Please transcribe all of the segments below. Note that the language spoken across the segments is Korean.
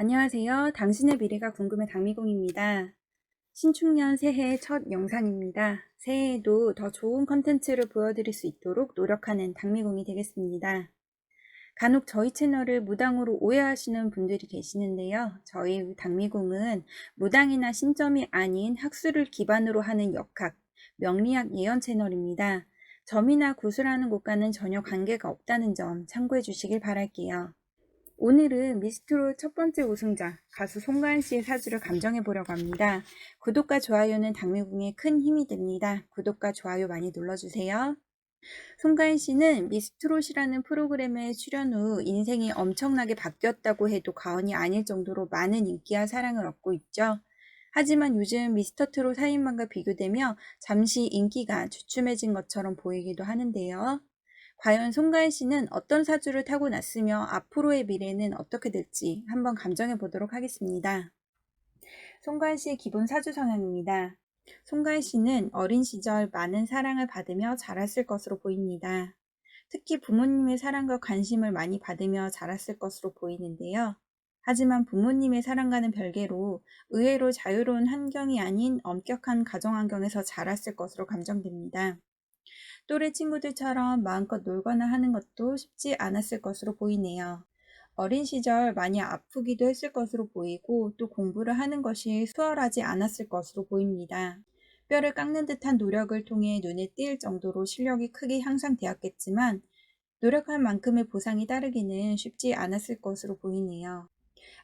안녕하세요. 당신의 미래가 궁금해 강미공입니다. 신축년 새해 첫 영상입니다. 새해에도 더 좋은 컨텐츠를 보여드릴 수 있도록 노력하는 강미공이 되겠습니다. 간혹 저희 채널을 무당으로 오해하시는 분들이 계시는데요. 저희 당미공은 무당이나 신점이 아닌 학술을 기반으로 하는 역학, 명리학 예언 채널입니다. 점이나 구슬하는 곳과는 전혀 관계가 없다는 점 참고해 주시길 바랄게요. 오늘은 미스트롯 첫 번째 우승자 가수 송가인 씨의 사주를 감정해 보려고 합니다. 구독과 좋아요는 당미궁에 큰 힘이 됩니다. 구독과 좋아요 많이 눌러주세요. 송가인 씨는 미스트롯이라는 프로그램에 출연 후 인생이 엄청나게 바뀌었다고 해도 과언이 아닐 정도로 많은 인기와 사랑을 얻고 있죠. 하지만 요즘 미스터트롯 사인방과 비교되며 잠시 인기가 주춤해진 것처럼 보이기도 하는데요. 과연 송가인 씨는 어떤 사주를 타고났으며 앞으로의 미래는 어떻게 될지 한번 감정해 보도록 하겠습니다. 송가인 씨의 기본 사주 성향입니다. 송가인 씨는 어린 시절 많은 사랑을 받으며 자랐을 것으로 보입니다. 특히 부모님의 사랑과 관심을 많이 받으며 자랐을 것으로 보이는데요. 하지만 부모님의 사랑과는 별개로 의외로 자유로운 환경이 아닌 엄격한 가정 환경에서 자랐을 것으로 감정됩니다. 또래 친구들처럼 마음껏 놀거나 하는 것도 쉽지 않았을 것으로 보이네요. 어린 시절 많이 아프기도 했을 것으로 보이고 또 공부를 하는 것이 수월하지 않았을 것으로 보입니다. 뼈를 깎는 듯한 노력을 통해 눈에 띌 정도로 실력이 크게 향상되었겠지만 노력한 만큼의 보상이 따르기는 쉽지 않았을 것으로 보이네요.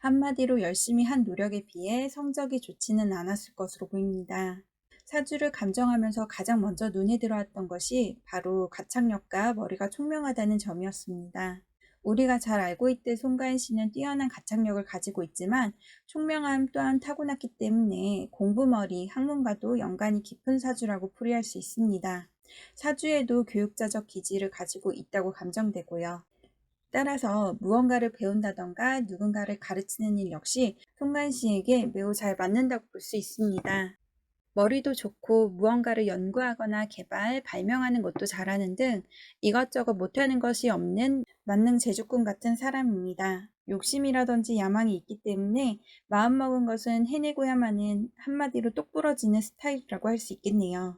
한마디로 열심히 한 노력에 비해 성적이 좋지는 않았을 것으로 보입니다. 사주를 감정하면서 가장 먼저 눈에 들어왔던 것이 바로 가창력과 머리가 총명하다는 점이었습니다. 우리가 잘 알고 있듯 송가인 씨는 뛰어난 가창력을 가지고 있지만 총명함 또한 타고났기 때문에 공부머리, 학문과도 연관이 깊은 사주라고 풀이할 수 있습니다. 사주에도 교육자적 기질을 가지고 있다고 감정되고요. 따라서 무언가를 배운다던가 누군가를 가르치는 일 역시 송가인 씨에게 매우 잘 맞는다고 볼 수 있습니다. 머리도 좋고 무언가를 연구하거나 개발, 발명하는 것도 잘하는 등 이것저것 못하는 것이 없는 만능 제주꾼 같은 사람입니다. 욕심이라든지 야망이 있기 때문에 마음먹은 것은 해내고야만 하는 한마디로 똑부러지는 스타일이라고 할 수 있겠네요.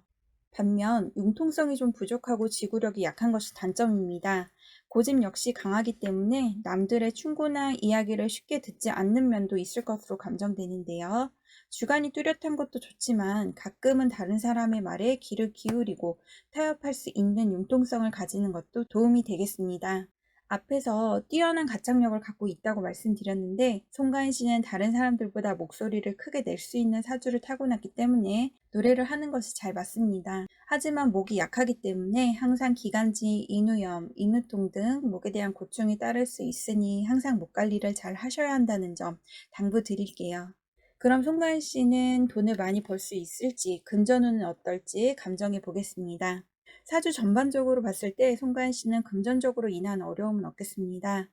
반면 융통성이 좀 부족하고 지구력이 약한 것이 단점입니다. 고집 역시 강하기 때문에 남들의 충고나 이야기를 쉽게 듣지 않는 면도 있을 것으로 감정되는데요. 주관이 뚜렷한 것도 좋지만 가끔은 다른 사람의 말에 귀를 기울이고 타협할 수 있는 융통성을 가지는 것도 도움이 되겠습니다. 앞에서 뛰어난 가창력을 갖고 있다고 말씀드렸는데 송가인 씨는 다른 사람들보다 목소리를 크게 낼 수 있는 사주를 타고났기 때문에 노래를 하는 것이 잘 맞습니다. 하지만 목이 약하기 때문에 항상 기관지, 인후염, 인후통 등 목에 대한 고충이 따를 수 있으니 항상 목 관리를 잘 하셔야 한다는 점 당부드릴게요. 그럼 송가인 씨는 돈을 많이 벌 수 있을지, 금전운은 어떨지 감정해 보겠습니다. 사주 전반적으로 봤을 때 송가인 씨는 금전적으로 인한 어려움은 없겠습니다.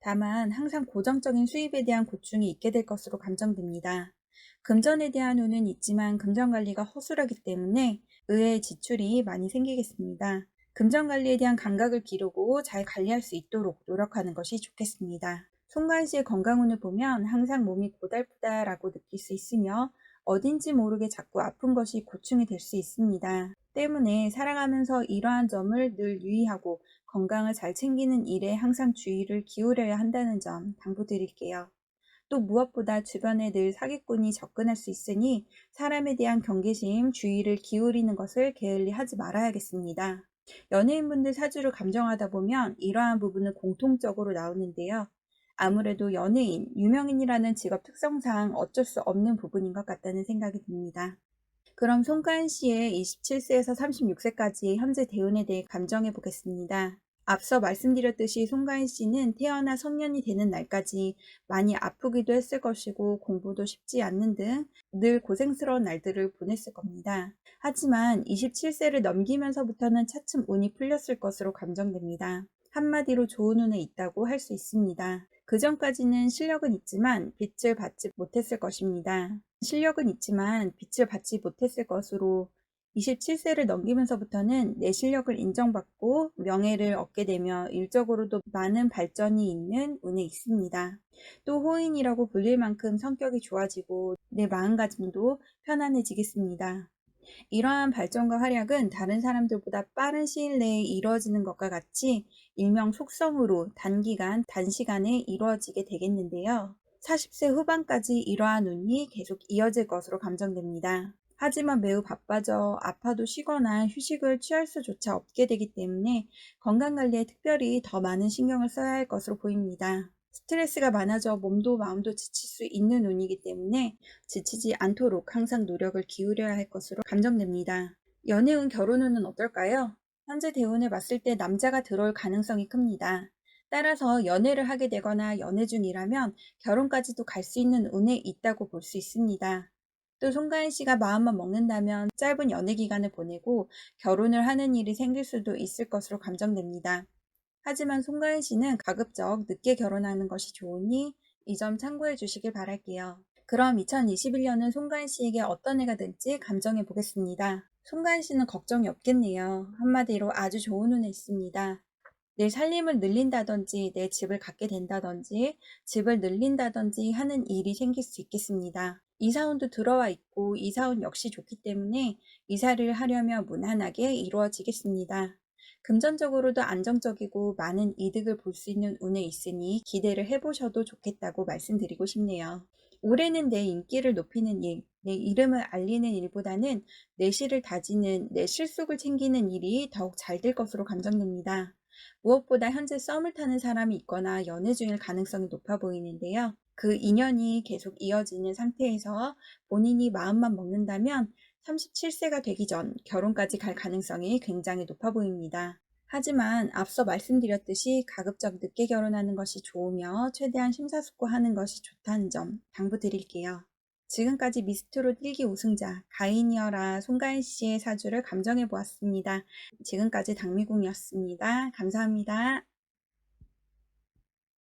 다만 항상 고정적인 수입에 대한 고충이 있게 될 것으로 감정됩니다. 금전에 대한 운은 있지만 금전 관리가 허술하기 때문에 의외의 지출이 많이 생기겠습니다. 금전 관리에 대한 감각을 기르고 잘 관리할 수 있도록 노력하는 것이 좋겠습니다. 송가인 씨의 건강운을 보면 항상 몸이 고달프다라고 느낄 수 있으며 어딘지 모르게 자꾸 아픈 것이 고충이 될 수 있습니다. 때문에 살아가면서 이러한 점을 늘 유의하고 건강을 잘 챙기는 일에 항상 주의를 기울여야 한다는 점 당부드릴게요. 또 무엇보다 주변에 늘 사기꾼이 접근할 수 있으니 사람에 대한 경계심, 주의를 기울이는 것을 게을리 하지 말아야겠습니다. 연예인분들 사주를 감정하다 보면 이러한 부분은 공통적으로 나오는데요. 아무래도 연예인, 유명인이라는 직업 특성상 어쩔 수 없는 부분인 것 같다는 생각이 듭니다. 그럼 송가인 씨의 27세에서 36세까지의 현재 대운에 대해 감정해 보겠습니다. 앞서 말씀드렸듯이 송가인 씨는 태어나 성년이 되는 날까지 많이 아프기도 했을 것이고 공부도 쉽지 않는 등 늘 고생스러운 날들을 보냈을 겁니다. 하지만 27세를 넘기면서부터는 차츰 운이 풀렸을 것으로 감정됩니다. 한마디로 좋은 운에 있다고 할 수 있습니다. 그 전까지는 실력은 있지만 빛을 받지 못했을 것입니다. 실력은 있지만 빛을 받지 못했을 것으로 27세를 넘기면서부터는 내 실력을 인정받고 명예를 얻게 되며 일적으로도 많은 발전이 있는 운에 있습니다. 또 호인이라고 불릴 만큼 성격이 좋아지고 내 마음가짐도 편안해지겠습니다. 이러한 발전과 활약은 다른 사람들보다 빠른 시일 내에 이루어지는 것과 같이 일명 속성으로 단기간, 단시간에 이루어지게 되겠는데요. 40세 후반까지 이러한 운이 계속 이어질 것으로 감정됩니다. 하지만 매우 바빠져 아파도 쉬거나 휴식을 취할 수조차 없게 되기 때문에 건강관리에 특별히 더 많은 신경을 써야 할 것으로 보입니다. 스트레스가 많아져 몸도 마음도 지칠 수 있는 운이기 때문에 지치지 않도록 항상 노력을 기울여야 할 것으로 감정됩니다. 연애운, 결혼운은 어떨까요? 현재 대운을 봤을 때 남자가 들어올 가능성이 큽니다. 따라서 연애를 하게 되거나 연애 중이라면 결혼까지도 갈 수 있는 운에 있다고 볼 수 있습니다. 또 송가인 씨가 마음만 먹는다면 짧은 연애 기간을 보내고 결혼을 하는 일이 생길 수도 있을 것으로 감정됩니다. 하지만 송가인 씨는 가급적 늦게 결혼하는 것이 좋으니 이 점 참고해 주시길 바랄게요. 그럼 2021년은 송가인 씨에게 어떤 해가 될지 감정해 보겠습니다. 송가인 씨는 걱정이 없겠네요. 한마디로 아주 좋은 운에 있습니다. 내 살림을 늘린다든지 내 집을 갖게 된다든지 집을 늘린다든지 하는 일이 생길 수 있겠습니다. 이사운도 들어와 있고 이사운 역시 좋기 때문에 이사를 하려면 무난하게 이루어지겠습니다. 금전적으로도 안정적이고 많은 이득을 볼 수 있는 운에 있으니 기대를 해보셔도 좋겠다고 말씀드리고 싶네요. 올해는 내 인기를 높이는 일, 내 이름을 알리는 일보다는 내 실을 다지는, 내 실속을 챙기는 일이 더욱 잘 될 것으로 감정됩니다. 무엇보다 현재 썸을 타는 사람이 있거나 연애 중일 가능성이 높아 보이는데요. 그 인연이 계속 이어지는 상태에서 본인이 마음만 먹는다면 37세가 되기 전 결혼까지 갈 가능성이 굉장히 높아 보입니다. 하지만 앞서 말씀드렸듯이 가급적 늦게 결혼하는 것이 좋으며 최대한 심사숙고하는 것이 좋다는 점 당부드릴게요. 지금까지 미스트롯 1기 우승자 가인이어라 송가인 씨의 사주를 감정해 보았습니다. 지금까지 당미궁이었습니다. 감사합니다.